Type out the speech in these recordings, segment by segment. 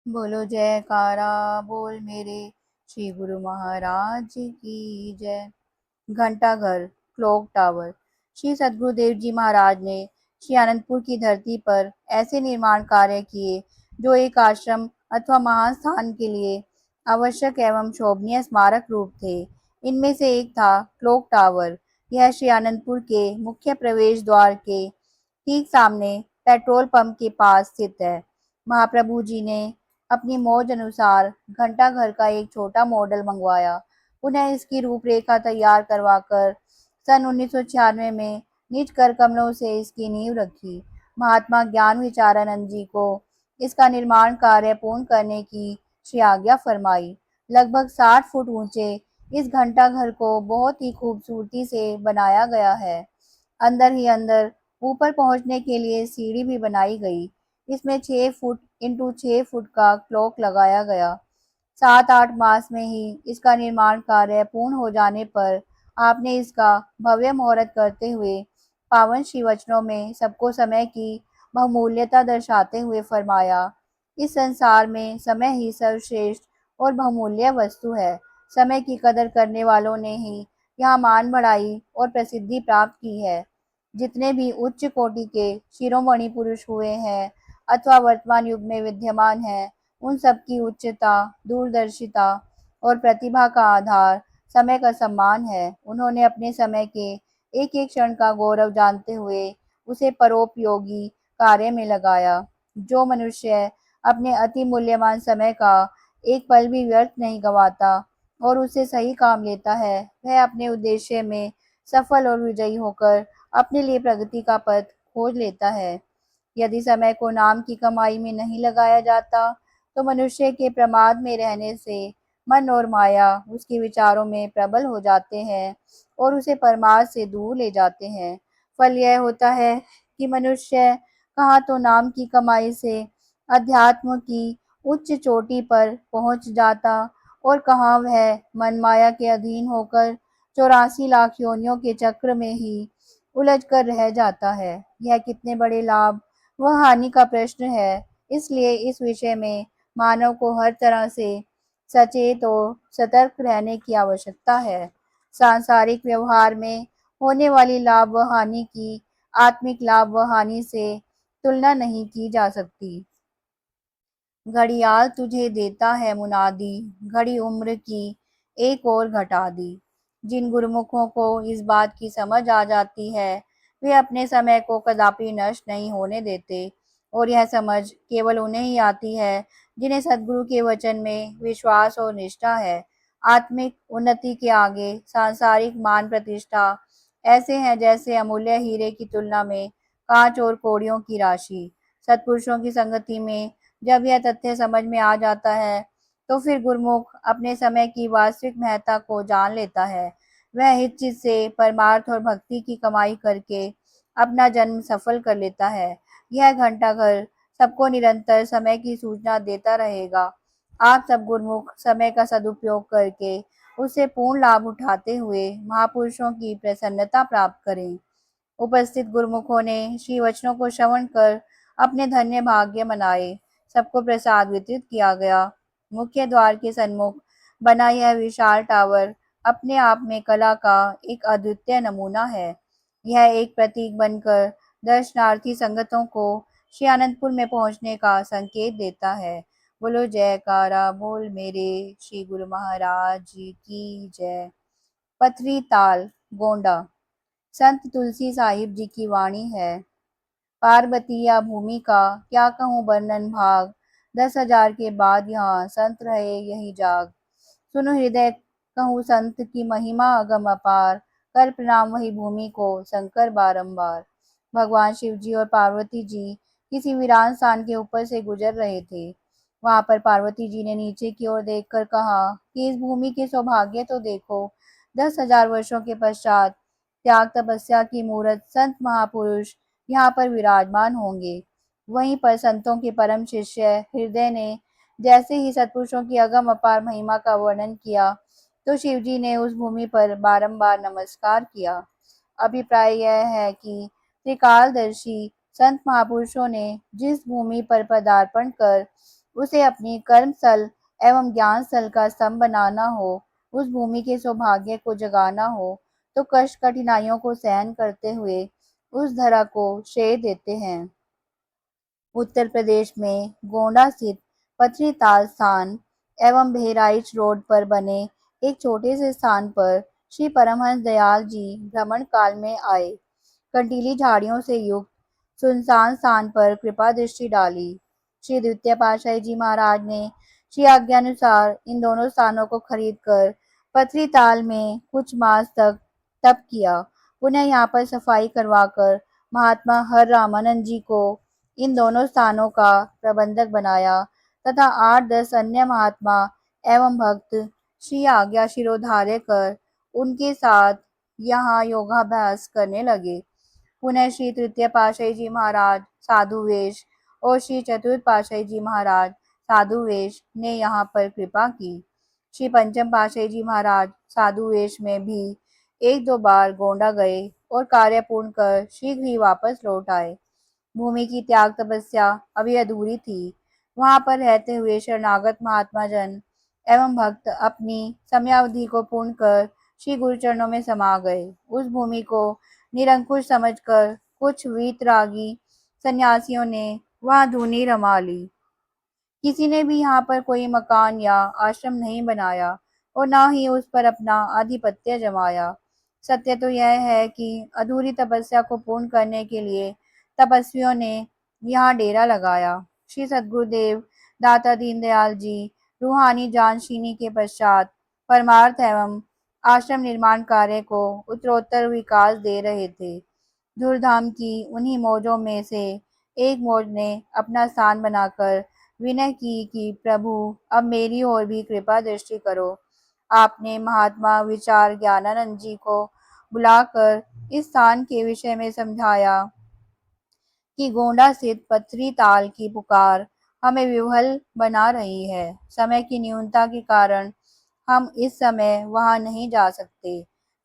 बोलो जयकारा बोल मेरे श्री गुरु महाराज की जय। घंटा घर, क्लॉक टावर। श्री सद्गुरुदेव जी महाराज ने श्री आनंदपुर की धरती पर ऐसे निर्माण कार्य किए जो एक आश्रम अथवा महान स्थान के लिए आवश्यक एवं शोभनीय स्मारक रूप थे। इनमें से एक था क्लॉक टावर। यह श्री आनंदपुर के मुख्य प्रवेश द्वार के ठीक सामने पेट्रोल पंप के पास स्थित है। महाप्रभु जी ने अपनी मौज अनुसार घंटाघर का एक छोटा मॉडल मंगवाया। उन्हें इसकी रूपरेखा तैयार करवाकर सन 1996 में निज कर कमलों से इसकी नींव रखी। महात्मा ज्ञान विचारानंद जी को इसका निर्माण कार्य पूर्ण करने की श्री आज्ञा फरमाई। लगभग 60 फुट ऊंचे इस घंटाघर को बहुत ही खूबसूरती से बनाया गया है। अंदर ही अंदर ऊपर पहुंचने के लिए सीढ़ी भी बनाई गई। इसमें 6 फुट इंटू 6 फुट का क्लॉक लगाया गया। 7-8 मास में ही इसका निर्माण कार्य पूर्ण हो जाने पर आपने इसका भव्य मुहूर्त करते हुए पावन श्री वचनों में सबको समय की बहुमूल्यता दर्शाते हुए फरमाया, इस संसार में समय ही सर्वश्रेष्ठ और बहुमूल्य वस्तु है। समय की कदर करने वालों ने ही यहाँ मान बढ़ाई और प्रसिद्धि प्राप्त की है। जितने भी उच्च कोटि के शिरोमणि पुरुष हुए हैं अथवा वर्तमान युग में विद्यमान हैं, उन सबकी उच्चता, दूरदर्शिता और प्रतिभा का आधार समय का सम्मान है। उन्होंने अपने समय के एक एक क्षण का गौरव जानते हुए उसे परोपयोगी कार्य में लगाया। जो मनुष्य अपने अति मूल्यवान समय का एक पल भी व्यर्थ नहीं गवाता और उसे सही काम लेता है, वह अपने उद्देश्य में सफल और विजयी होकर अपने लिए प्रगति का पथ खोज लेता है। यदि समय को नाम की कमाई में नहीं लगाया जाता, तो मनुष्य के प्रमाद में रहने से मन और माया उसके विचारों में प्रबल हो जाते हैं और उसे परमार्थ से दूर ले जाते हैं। फल यह होता है कि मनुष्य कहाँ तो नाम की कमाई से अध्यात्म की उच्च चोटी पर पहुंच जाता और कहाँ वह मन माया के अधीन होकर 84 लाख योनियों के चक्र में ही उलझ कर रह जाता है। यह कितने बड़े लाभ व हानि का प्रश्न है। इसलिए इस विषय में मानव को हर तरह से सचेत और सतर्क रहने की आवश्यकता है। सांसारिक व्यवहार में होने वाली लाभ व हानि की आत्मिक लाभ व हानि से तुलना नहीं की जा सकती। घड़ियाल तुझे देता है मुनादी, घड़ी उम्र की एक और घटा दी। जिन गुरुमुखों को इस बात की समझ आ जाती है, वे अपने समय को कदापि नष्ट नहीं होने देते और यह समझ केवल उन्हें ही आती है जिन्हें सद्गुरु के वचन में विश्वास और निष्ठा है। आत्मिक उन्नति के आगे सांसारिक मान प्रतिष्ठा ऐसे हैं जैसे अमूल्य हीरे की तुलना में कांच और कौड़ियों की राशि। सत्पुरुषों की संगति में जब यह तथ्य समझ में आ जाता है, तो फिर गुरुमुख अपने समय की वास्तविक महत्ता को जान लेता है। वह हितचित से परमार्थ और भक्ति की कमाई करके अपना जन्म सफल कर लेता है। यह घंटाघर सबको निरंतर समय की सूचना देता रहेगा। आप सब गुरुमुख समय का सदुपयोग करके उससे पूर्ण लाभ उठाते हुए महापुरुषों की प्रसन्नता प्राप्त करें। उपस्थित गुरुमुखों ने श्री वचनों को श्रवण कर अपने धन्य भाग्य मनाए। सबको प्रसाद वितरित किया गया। मुख्य द्वार के सन्मुख बना यह विशाल टावर अपने आप में कला का एक अद्वितीय नमूना है। यह एक प्रतीक बनकर दर्शनार्थी संगतों को श्री आनंदपुर में पहुंचने का संकेत देता है। बोलो जयकारा बोल मेरे श्री गुरु महाराज जी की जय। पथरी ताल, गोंडा। संत तुलसी साहिब जी की वाणी है। पार्वती या भूमि का क्या कहूँ वर्णन भाग, 10,000 के बाद यहाँ संत रहे यही जाग। सुनो हृदय कहूँ संत की महिमा अगम अपार, कर प्रणाम वही भूमि को शंकर बारंबार। भगवान शिव जी और पार्वती जी किसी वीरान स्थान के ऊपर से गुजर रहे थे। वहां पर पार्वती जी ने नीचे की ओर देखकर कहा कि इस भूमि के सौभाग्य तो देखो। 10,000 वर्षों के पश्चात त्याग तपस्या की मूर्त संत महापुरुष यहाँ पर विराजमान होंगे। वहीं पर संतों के परम शिष्य हृदय ने जैसे ही सत्पुरुषों की अगम अपार महिमा का वर्णन किया, तो शिवजी ने उस भूमि पर बारंबार नमस्कार किया। अभिप्राय यह है कि त्रिकालदर्शी संत महापुरुषों ने जिस भूमि पर पदार्पण कर उसे अपनी कर्म स्थल एवं ज्ञान स्थल का स्तंभ बनाना हो, उस भूमि के सौभाग्य को जगाना हो, तो कष्ट कठिनाइयों को सहन करते हुए उस धरा को श्रेय देते हैं। उत्तर प्रदेश में गोंडा स्थित पथरी ताल स्थान एवं बहराइच रोड पर बने एक छोटे से स्थान पर श्री परमहंस दयाल जी भ्रमण काल में आए। कंटीली झाड़ियों से युक्त सुनसान स्थान पर कृपा दृष्टि डाली। श्री द्वितीय पातशाही जी महाराज ने श्री आज्ञानुसार इन दोनों स्थानों को खरीद कर पथरी ताल में कुछ मास तक तप किया। पुनः यहाँ पर सफाई करवाकर महात्मा हर रामानंद जी को इन दोनों स्थानों का प्रबंधक बनाया तथा 8-10 अन्य महात्मा एवं भक्त श्री आज्ञा शिरोधार्य कर उनके साथ यहाँ योगाभ्यास करने लगे। पुनः श्री तृतीय पातशाही जी महाराज साधु वेश और श्री चतुर्थ पातशाही जी महाराज साधु वेश ने यहाँ पर कृपा की। श्री पंचम पातशाही जी महाराज साधु वेश में भी एक दो बार गोंडा गए और कार्य पूर्ण कर शीघ्र ही वापस लौट आए। भूमि की त्याग तपस्या अभी अधूरी थी। वहां पर रहते हुए शरणागत महात्मा जन एवं भक्त अपनी समयावधि को पूर्ण कर श्री गुरु चरणों में समा गए। उस भूमि को निरंकुश समझकर कुछ वीतरागी सन्यासियों ने वहां धूनी रमा ली। किसी ने भी यहाँ पर कोई मकान या आश्रम नहीं बनाया और न ही उस पर अपना आधिपत्य जमाया। सत्य तो यह है कि अधूरी तपस्या को पूर्ण करने के लिए तपस्वियों ने यहाँ डेरा लगाया। श्री सद्गुरुदेव दाता दीनदयाल जी रूहानी जानशीनी के पश्चात परमार्थ एवं आश्रम निर्माण कार्य को उत्तरोत्तर विकास दे रहे थे। धूमधाम की उन्हीं मौजों में से एक मौज ने अपना स्थान बनाकर विनय की कि प्रभु अब मेरी ओर भी कृपा दृष्टि करो। आपने महात्मा विचार ज्ञानानंद जी को बुलाकर इस स्थान के विषय में समझाया कि गोंडा स्थित पथरी ताल की पुकार हमें विह्वल बना रही है। समय की न्यूनता के कारण हम इस समय वहां नहीं जा सकते,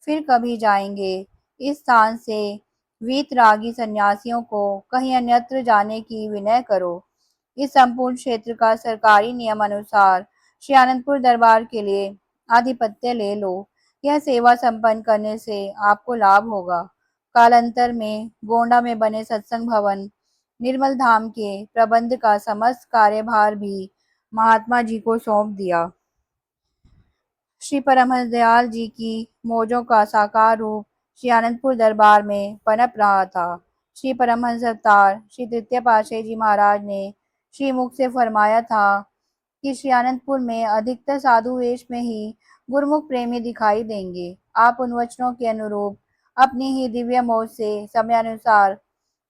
फिर कभी जाएंगे। इस स्थान से वीतरागी सन्यासियों को कहीं अन्यत्र जाने की विनय करो। इस संपूर्ण क्षेत्र का सरकारी नियम अनुसार श्री आनंदपुर दरबार के लिए आधिपत्य ले लो। यह सेवा संपन्न करने से आपको लाभ होगा। कालांतर में गोंडा में बने सत्संग भवन निर्मल धाम के प्रबंध का समस्त कार्यभार भी महात्मा जी को सौंप दिया। श्री परमहंस दयाल जी की मौजों का साकार रूप श्री आनंदपुर दरबार में पनप रहा था। श्री परमहंस अवतार श्री तृतीय पातशाही जी महाराज ने श्री मुख से फरमाया था कि श्री आनंदपुर में अधिकतर साधु वेश में ही गुरुमुख प्रेमी दिखाई देंगे। आप उन वचनों के अनुरूप अपनी ही दिव्य मौज से समयानुसार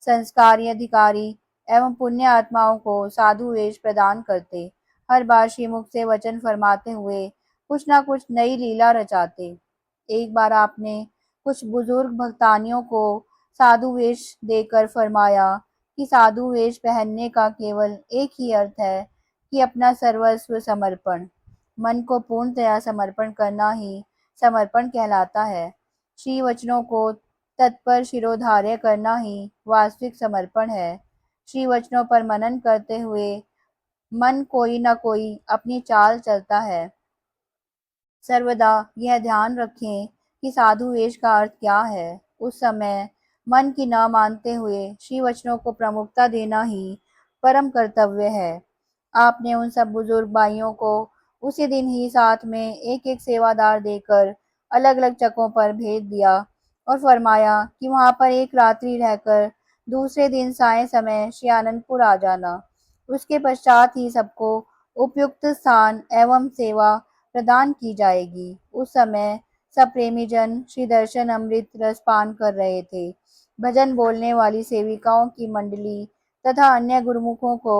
संस्कारी अधिकारी एवं पुण्य आत्माओं को साधु वेश प्रदान करते। हर बार श्रीमुख से वचन फरमाते हुए कुछ ना कुछ नई लीला रचाते। एक बार आपने कुछ बुजुर्ग भक्तानियों को साधु वेश देकर फरमाया कि साधु वेश पहनने का केवल एक ही अर्थ है कि अपना सर्वस्व समर्पण। मन को पूर्णतया समर्पण करना ही समर्पण कहलाता है। श्री वचनों को तत्पर शिरोधार्य करना ही वास्तविक समर्पण है। श्री वचनों पर मनन करते हुए मन कोई न कोई अपनी चाल चलता है। सर्वदा यह ध्यान रखें कि साधु वेश का अर्थ क्या है। उस समय मन की न मानते हुए श्री वचनों को प्रमुखता देना ही परम कर्तव्य है। आपने उन सब बुजुर्ग भाइयों को उसी दिन ही साथ में एक एक सेवादार देकर अलग अलग चकों पर भेज दिया और फरमाया कि वहां पर एक रात्रि रहकर दूसरे दिन साय समय श्री आनंदपुर आ जाना। उसके पश्चात ही सबको उपयुक्त स्थान एवं सेवा प्रदान की जाएगी। उस समय सब प्रेमी जन श्री दर्शन अमृत रस पान कर रहे थे। भजन बोलने वाली सेविकाओं की मंडली तथा अन्य गुरुमुखों को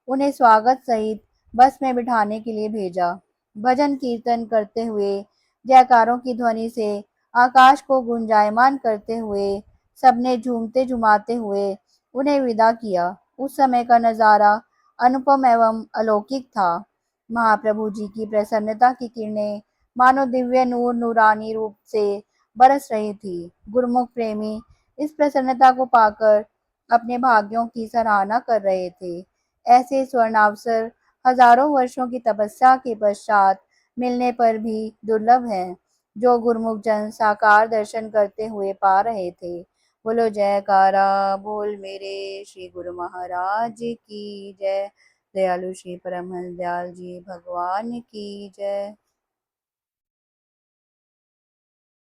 उन्हें स्वागत सहित बस में बिठाने के लिए भेजा। भजन कीर्तन करते हुए जयकारों की ध्वनि से आकाश को गुंजायमान करते हुए सबने झूमते झुमाते हुए उन्हें विदा किया। उस समय का नजारा अनुपम एवं अलौकिक था। महाप्रभु जी की प्रसन्नता की किरणें मानो दिव्य नूर नूरानी रूप से बरस रही थी। गुरुमुख प्रेमी इस प्रसन्नता को पाकर अपने भाग्यों की सराहना कर रहे थे। ऐसे स्वर्णावसर हजारों वर्षों की तपस्या के पश्चात मिलने पर भी दुर्लभ है, जो गुरुमुख जन साकार दर्शन करते हुए पा रहे थे। बोलो जयकारा बोल मेरे श्री गुरु महाराज की जय। दयालु श्री परमहंस दयाल जी भगवान की जय।